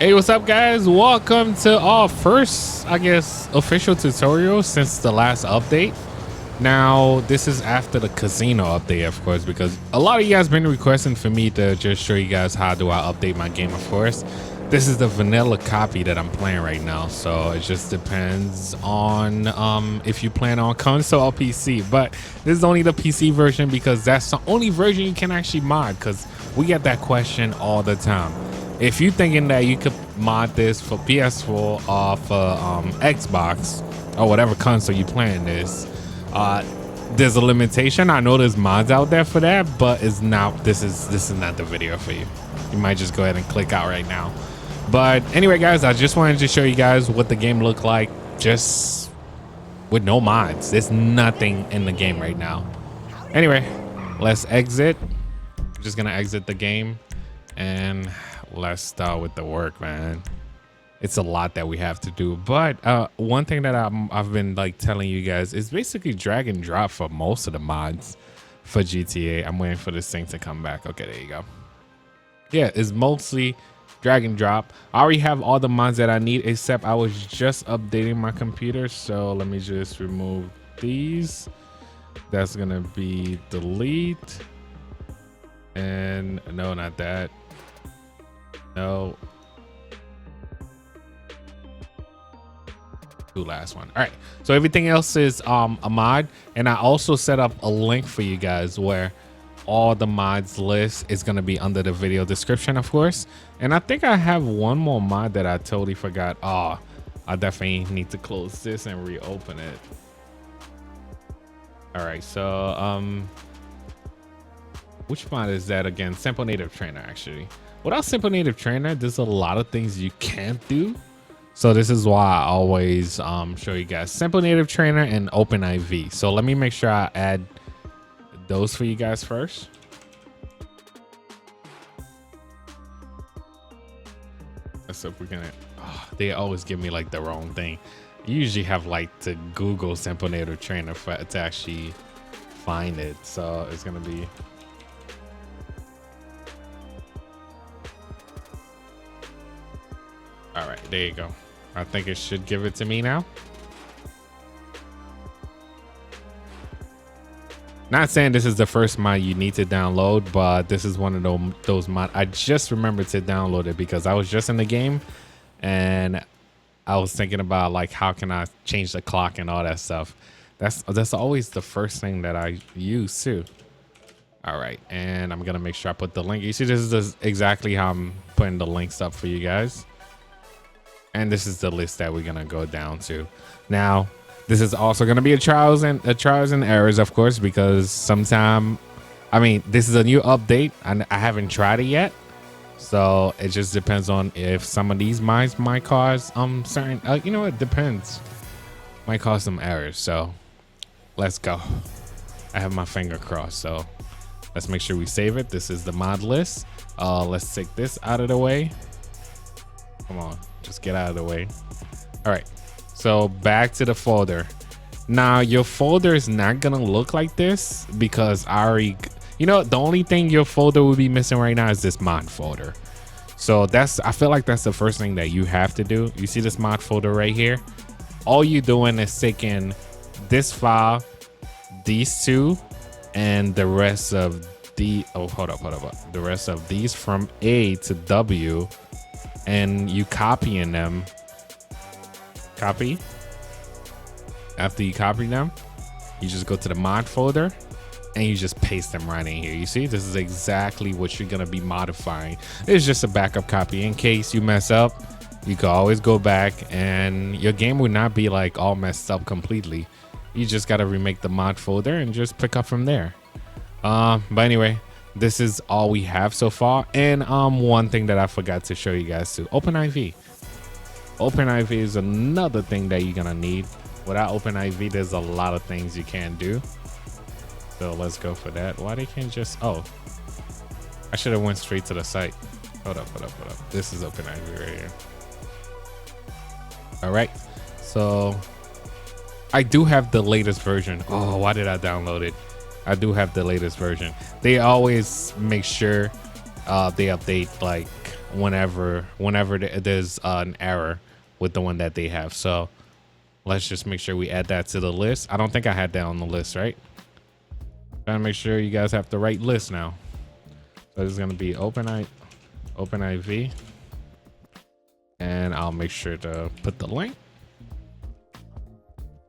Hey, what's up, guys? Welcome to our first, I guess, official tutorial since the last update. Now, this is after the casino update, of course, because a lot of you guys been requesting for me to just show you guys how do I update my game, of course. This is the vanilla copy that I'm playing right now, so it just depends on if you plan on console or PC. But this is only the PC version because that's the only version you can actually mod, because we get that question all the time. If you're thinking that you could mod this for PS4 or for Xbox or whatever console you playing this, there's a limitation. I know there's mods out there for that, but it's not. This is not the video for you. You might just go ahead and click out right now. But anyway, guys, I just wanted to show you guys what the game looked like just with no mods. There's nothing in the game right now. Anyway, let's exit. I'm just gonna exit the game and let's start with the work, man. It's a lot that we have to do, but one thing that I've been like telling you guys is basically drag and drop for most of the mods for GTA. I'm waiting for this thing to come back. Okay, there you go. Yeah, it's mostly drag and drop. I already have all the mods that I need, except I was just updating my computer, so let me just remove these. That's gonna be delete, and no, not that. No. Last one. All right, so everything else is a mod, and I also set up a link for you guys where all the mods list is going to be under the video description, of course. And I think I have one more mod that I totally forgot. I definitely need to close this and reopen it. All right, so which mod is that again? Simple Native Trainer. Actually, without Simple Native Trainer, there's a lot of things you can't do. So this is why I always show you guys Simple Native Trainer and OpenIV. So let me make sure I add those for you guys first. So we're gonna, they always give me like the wrong thing. You usually have like to Google Simple Native Trainer to actually find it. So it's gonna be. All right, there you go. I think it should give it to me now. Not saying this is the first mod you need to download, but this is one of those mods. I just remembered to download it because I was just in the game and I was thinking about like how can I change the clock and all that stuff. That's always the first thing that I use too. All right, and I'm gonna make sure I put the link. You see, this is exactly how I'm putting the links up for you guys. And this is the list that we're gonna go down to. Now, this is also gonna be a trials and errors, of course, because sometime, I mean, this is a new update and I haven't tried it yet, so it just depends on if some of these might cause certain. You know, it depends. Might cause some errors. So let's go. I have my finger crossed. So let's make sure we save it. This is the mod list. Let's take this out of the way. Come on. Just get out of the way. All right, so back to the folder. Now your folder is not gonna look like this because I already, you know, the only thing your folder will be missing right now is this mod folder. So I feel like that's the first thing that you have to do. You see this mod folder right here? All you're doing is taking this file, these two, and the rest of the, hold up. The rest of these from A to W, and you copying them. Copy. After you copy them, you just go to the mod folder and you just paste them right in here. You see, this is exactly what you're gonna be modifying. It's just a backup copy in case you mess up. You can always go back and your game will not be like all messed up completely. You just gotta remake the mod folder and just pick up from there. But anyway, this is all we have so far. And one thing that I forgot to show you guys too, OpenIV. OpenIV is another thing that you're gonna need. Without OpenIV, there's a lot of things you can't do. So let's go for that. Why they can't just, I should have went straight to the site. Hold up. This is OpenIV right here. All right, so I do have the latest version. Why did I download it? I do have the latest version. They always make sure they update like whenever there's an error with the one that they have. So let's just make sure we add that to the list. I don't think I had that on the list, right? Trying to make sure you guys have the right list now. So this is going to be OpenIV, and I'll make sure to put the link.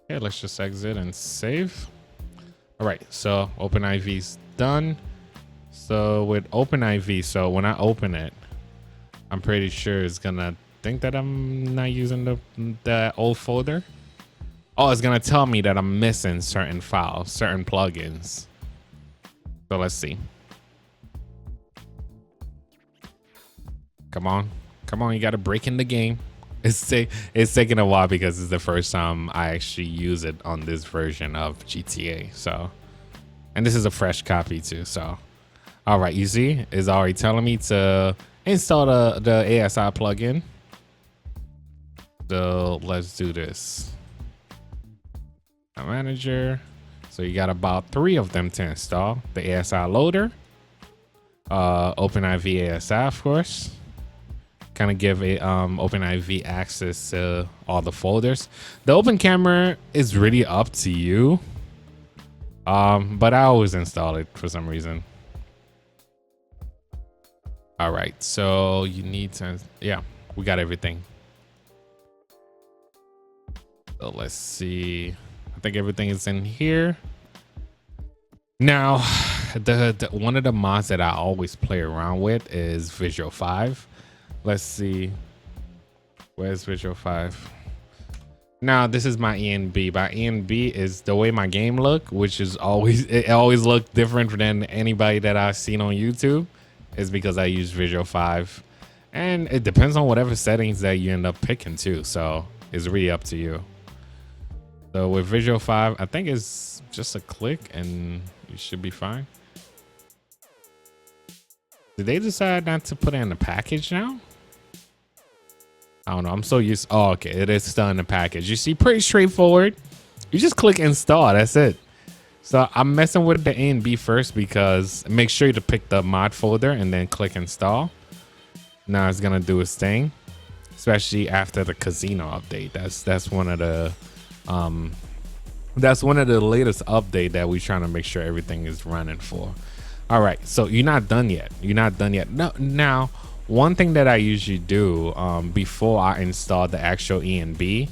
Okay, let's just exit and save. All right, so OpenIV's done. So with OpenIV, so when I open it, I'm pretty sure it's gonna think that I'm not using the old folder. Oh, it's gonna tell me that I'm missing certain files, certain plugins. So let's see. Come on, you gotta break in the game. It's taking a while because it's the first time I actually use it on this version of GTA. So, and this is a fresh copy too. So, all right, you see, it's already telling me to install the ASI plugin. So let's do this. Manager. So you got about 3 of them to install. The ASI loader, OpenIV ASI, of course. Kind of give a OpenIV access to all the folders. The open camera is really up to you, but I always install it for some reason. All right, so you need to, yeah, we got everything. So let's see. I think everything is in here. Now, the one of the mods that I always play around with is Visual 5. Let's see. Where's Visual 5? Now, this is my ENB. My ENB is the way my game look, which is it always look different than anybody that I've seen on YouTube. Is because I use Visual 5. And it depends on whatever settings that you end up picking too. So it's really up to you. So with Visual 5, I think it's just a click and you should be fine. Did they decide not to put it in the package now? I don't know. I'm so used. Oh, okay. It is still in the package. You see, pretty straightforward. You just click install. That's it. So I'm messing with the A and B first because make sure to pick the mod folder and then click install. Now it's gonna do its thing, especially after the casino update. That's one of the latest update that we're trying to make sure everything is running for. All right, so you're not done yet. No, now one thing that I usually do before I install the actual ENB,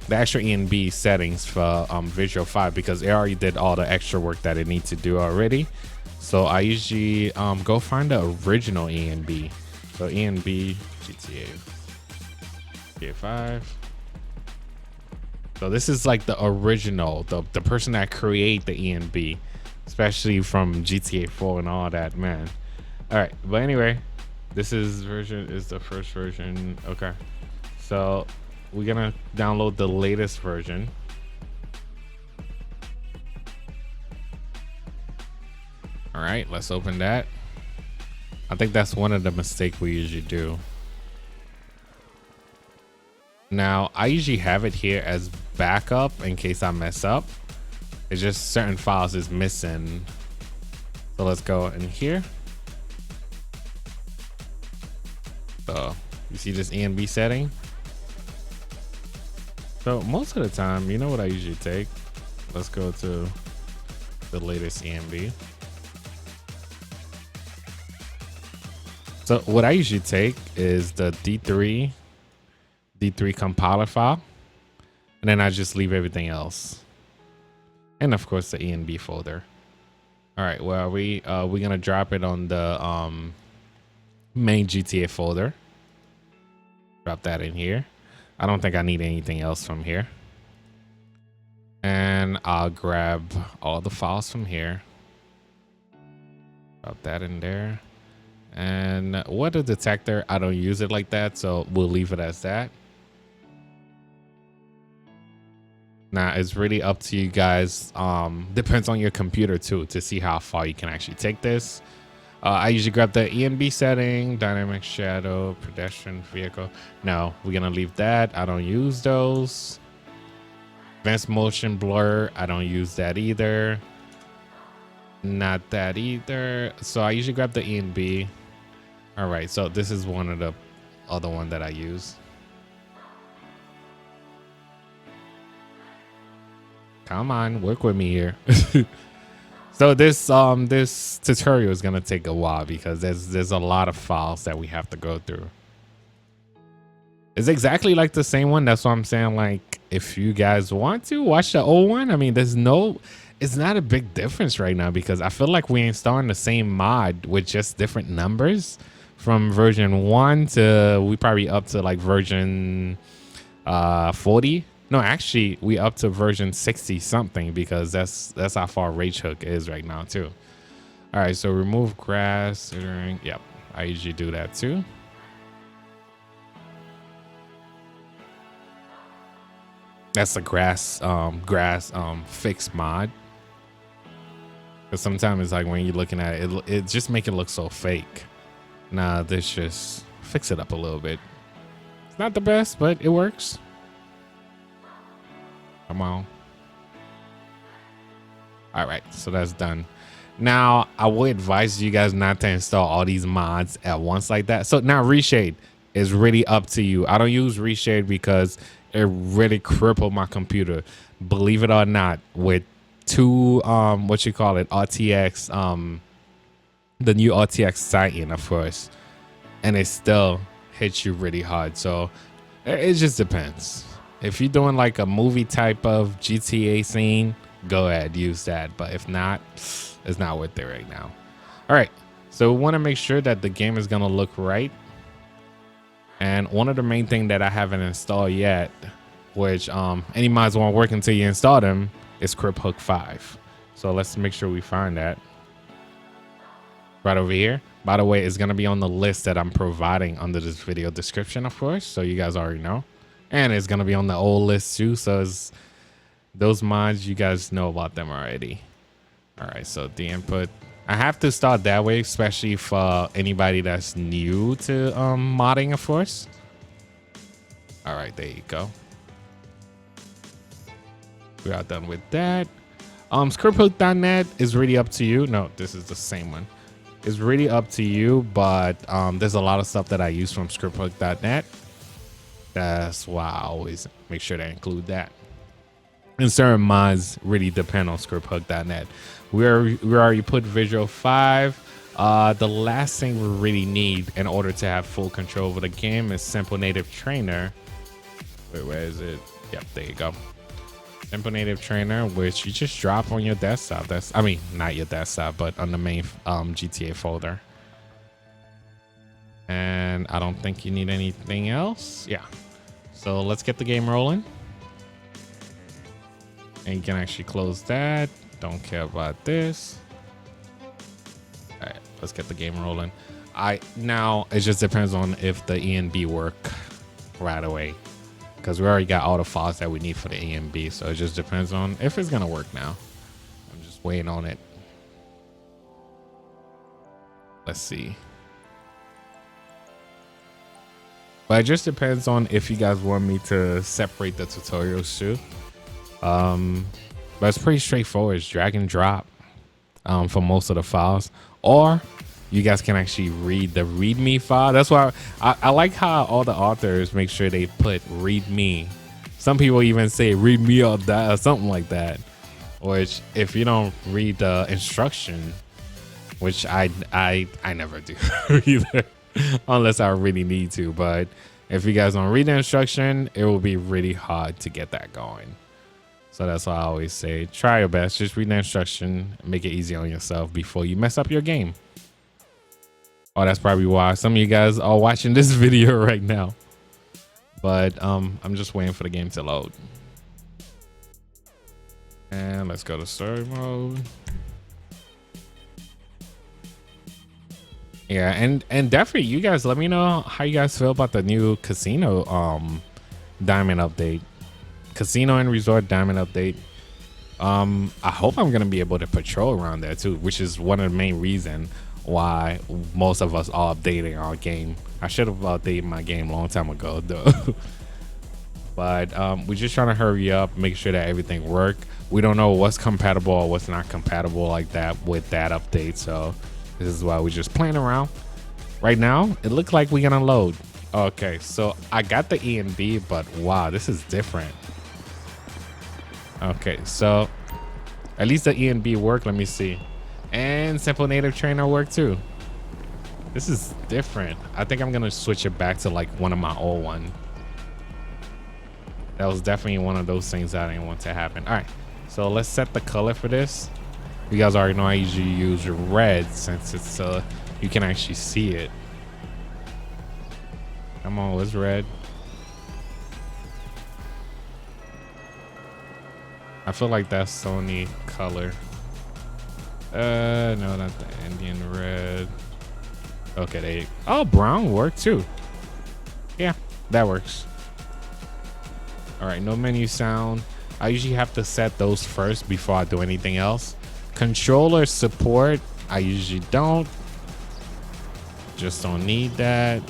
the actual ENB settings for Visual 5, because it already did all the extra work that it needs to do already. So I usually go find the original ENB. So ENB GTA 5. So this is like the original, the person that create the ENB, especially from GTA 4 and all that, man. All right, but anyway, this is the first version. Okay, so we're gonna download the latest version. All right, let's open that. I think that's one of the mistakes we usually do. Now, I usually have it here as backup in case I mess up. It's just certain files is missing. So let's go in here. So you see this ENB setting? So most of the time, you know what I usually take? Let's go to the latest ENB. So what I usually take is the D3 compiler file, and then I just leave everything else. And of course the ENB folder. All right, where are we? We're gonna drop it on the main GTA folder. Drop that in here. I don't think I need anything else from here. And I'll grab all the files from here. Drop that in there. And weather detector, I don't use it like that, so we'll leave it as that. Now it's really up to you guys. Depends on your computer too to see how far you can actually take this. I usually grab the ENB setting, dynamic shadow, pedestrian vehicle. No, we're gonna leave that. I don't use those. Advanced motion blur, I don't use that either. Not that either. So I usually grab the ENB. All right, so this is one of the other one that I use. Come on, work with me here. So this tutorial is gonna take a while because there's a lot of files that we have to go through. It's exactly like the same one. That's what I'm saying. Like, if you guys want to watch the old one, I mean, it's not a big difference right now because I feel like we installing the same mod with just different numbers from version 1 to we probably up to like version 40. No, actually, we up to version 60 something because that's how far Rage Hook is right now too. All right, so remove grass. Yep, I usually do that too. That's the grass fix mod. Because sometimes it's like when you're looking at it, it just make it look so fake. Nah, this just fix it up a little bit. It's not the best, but it works. Come on. All right, so that's done. Now, I would advise you guys not to install all these mods at once like that. So now Reshade is really up to you. I don't use Reshade because it really crippled my computer. Believe it or not, with two what you call it, RTX, the new RTX Titan, of course, and it still hits you really hard. So it just depends. If you're doing like a movie type of GTA scene, go ahead, use that. But if not, it's not worth it right now. All right, so we want to make sure that the game is gonna look right. And one of the main thing that I haven't installed yet, which any mods won't work until you install them, is Crip Hook 5. So let's make sure we find that right over here. By the way, it's gonna be on the list that I'm providing under this video description, of course, so you guys already know. And it's gonna be on the old list too, so it's those mods, you guys know about them already. All right, so the input, I have to start that way, especially for anybody that's new to modding, of course. All right, there you go. We are done with that. Scripthook.net is really up to you. No, this is the same one. It's really up to you, but there's a lot of stuff that I use from scripthook.net. That's why I always make sure to include that. And certain mods really depend on scripthook.net. We already put Visual 5. The last thing we really need in order to have full control over the game is Simple Native Trainer. Wait, where is it? Yep, there you go. Simple Native Trainer, which you just drop on your desktop. I mean, not your desktop, but on the main GTA folder. And I don't think you need anything else. Yeah. So let's get the game rolling. And you can actually close that. Don't care about this. All right, let's get the game rolling. Now it just depends on if the ENB work right away, because we already got all the files that we need for the ENB. So it just depends on if it's gonna work now. I'm just waiting on it. Let's see. But it just depends on if you guys want me to separate the tutorials too. But it's pretty straightforward. It's drag and drop for most of the files, or you guys can actually read the readme file. That's why I like how all the authors make sure they put readme. Some people even say readme or die or something like that. Which, if you don't read the instruction, which I never do either, unless I really need to. But if you guys don't read the instruction, it will be really hard to get that going. So that's why I always say, try your best. Just read the instruction, make it easy on yourself before you mess up your game. Oh, that's probably why some of you guys are watching this video right now. But I'm just waiting for the game to load. And let's go to story mode. Yeah, and definitely you guys let me know how you guys feel about the new casino diamond update. Casino and resort diamond update. I hope I'm gonna be able to patrol around there too, which is one of the main reasons why most of us are updating our game. I should have updated my game a long time ago though. But we're just trying to hurry up, make sure that everything works. We don't know what's compatible or what's not compatible like that with that update, so this is why we're just playing around. Right now, it looks like we're gonna load. Okay, so I got the E and B, but wow, this is different. Okay, so at least the E and B work. Let me see. And Simple Native Trainer work too. This is different. I think I'm gonna switch it back to like one of my old one. That was definitely one of those things that I didn't want to happen. All right, so let's set the color for this. You guys already know I usually use red since it's you can actually see it. Come on, what's red? I feel like that's Sony color. No, not the Indian red. Okay, oh, brown worked too. Yeah, that works. All right, no menu sound. I usually have to set those first before I do anything else. Controller support, I usually don't. Just don't need that.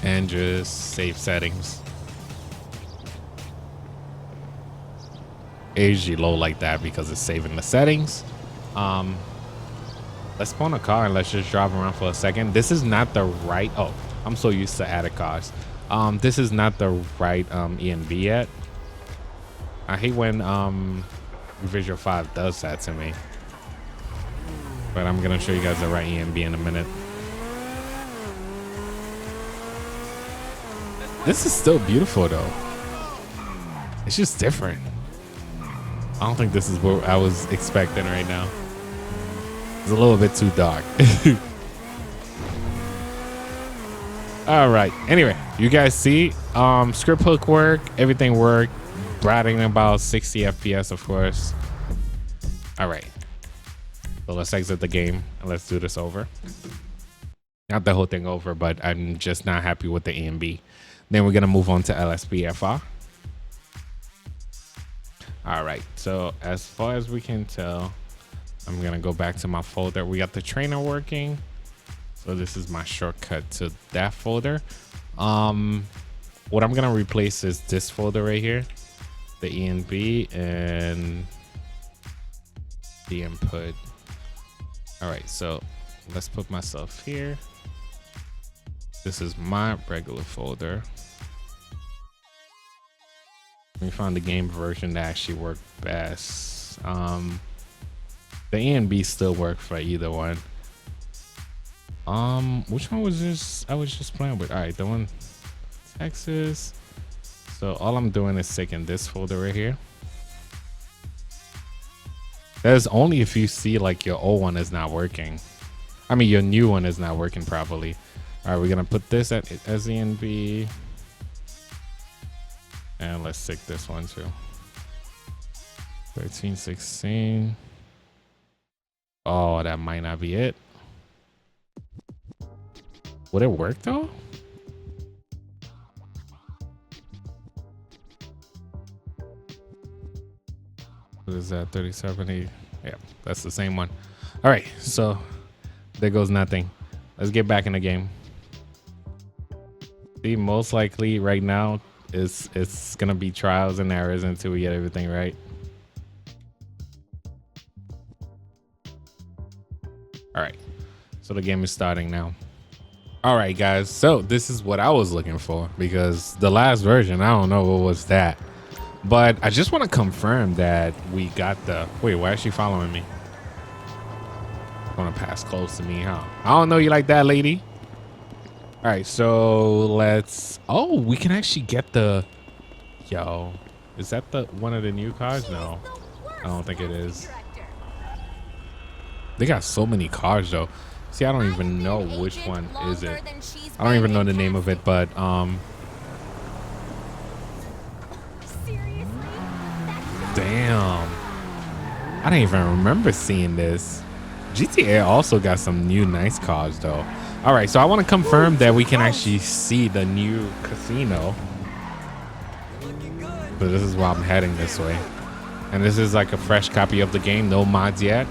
And just save settings. Usually low like that because it's saving the settings. Let's spawn a car and let's just drive around for a second. This is not the right, oh, I'm so used to added cars. This is not the right ENV yet. I hate when Visual 5 does that to me. But I'm gonna show you guys the right ENB in a minute. This is still beautiful though. It's just different. I don't think this is what I was expecting right now. It's a little bit too dark. All right. Anyway, you guys see script hook work, everything worked. Brightening about 60 FPS, of course. All right. So let's exit the game and let's do this over. Not the whole thing over, but I'm just not happy with the ENB. Then we're gonna move on to LSPFR. All right, so as far as we can tell, I'm gonna go back to my folder. We got the trainer working. So this is my shortcut to that folder. What I'm gonna replace is this folder right here, the ENB and the input. All right, so let's put myself here. This is my regular folder. We found the game version that actually worked best. The ENB still work for either one. Which one was this? I was just playing with. All right, the one Texas. So all I'm doing is taking this folder right here. There's only if you see like your old one is not working. I mean, your new one is not working properly. All right, we're gonna put this at ENB. And let's take this one too. 1316. Oh, that might not be it. Would it work though? What is that? 3070. Yeah, that's the same one. All right, so there goes nothing. Let's get back in the game. See, most likely right now it's gonna be trials and errors until we get everything right. All right, so the game is starting now. All right, guys, so this is what I was looking for because the last version, I don't know what was that, but I just want to confirm that we got the, wait, why is she following me? Want to pass close to me, huh? I don't know you like that, lady. All right, so let's, oh, we can actually get the, yo, is that the one of the new cars? No, I don't think it is. They got so many cars though. See, I don't even know which one is it. I don't even know the name of it, but damn, I don't even remember seeing this. GTA also got some new nice cars though. All right, so I want to confirm that we can actually see the new casino. So this is why I'm heading this way. And this is like a fresh copy of the game, no mods yet.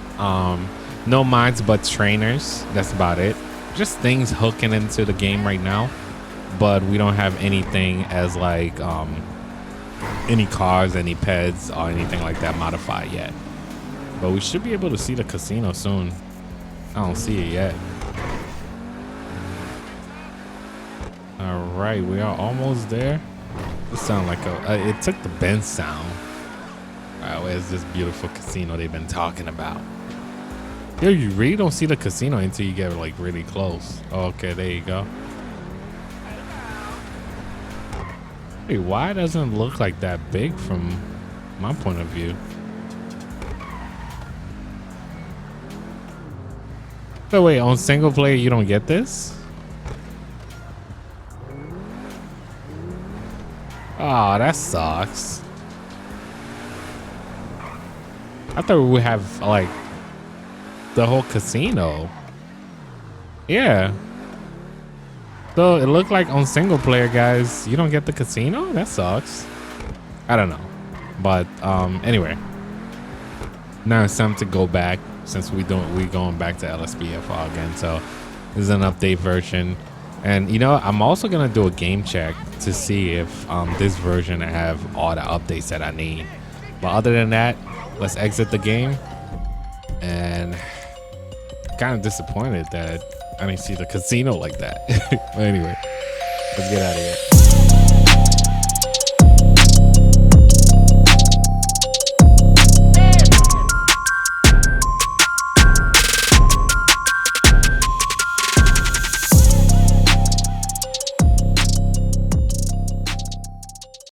No mods but trainers, that's about it. Just things hooking into the game right now, but we don't have anything as like any cars, any peds or anything like that modified yet. But we should be able to see the casino soon. I don't see it yet. right, we are almost there. This sound like a it took the Benz sound. All right, where's this beautiful casino they've been talking about? Yo, you really don't see the casino until you get like really close. Okay, there you go. Hey, why doesn't it look like that big from my point of view? So wait, on single player you don't get this? Oh, that sucks. I thought we would have like the whole casino. Yeah. So it looked like on single player, guys, you don't get the casino? That sucks. I don't know. But anyway. Now it's time to go back since we going back to LSPFR again. So this is an update version. And you know, I'm also gonna do a game check to see if this version have all the updates that I need. But other than that, let's exit the game. And kind of disappointed that I didn't see the casino like that. But anyway, let's get out of here.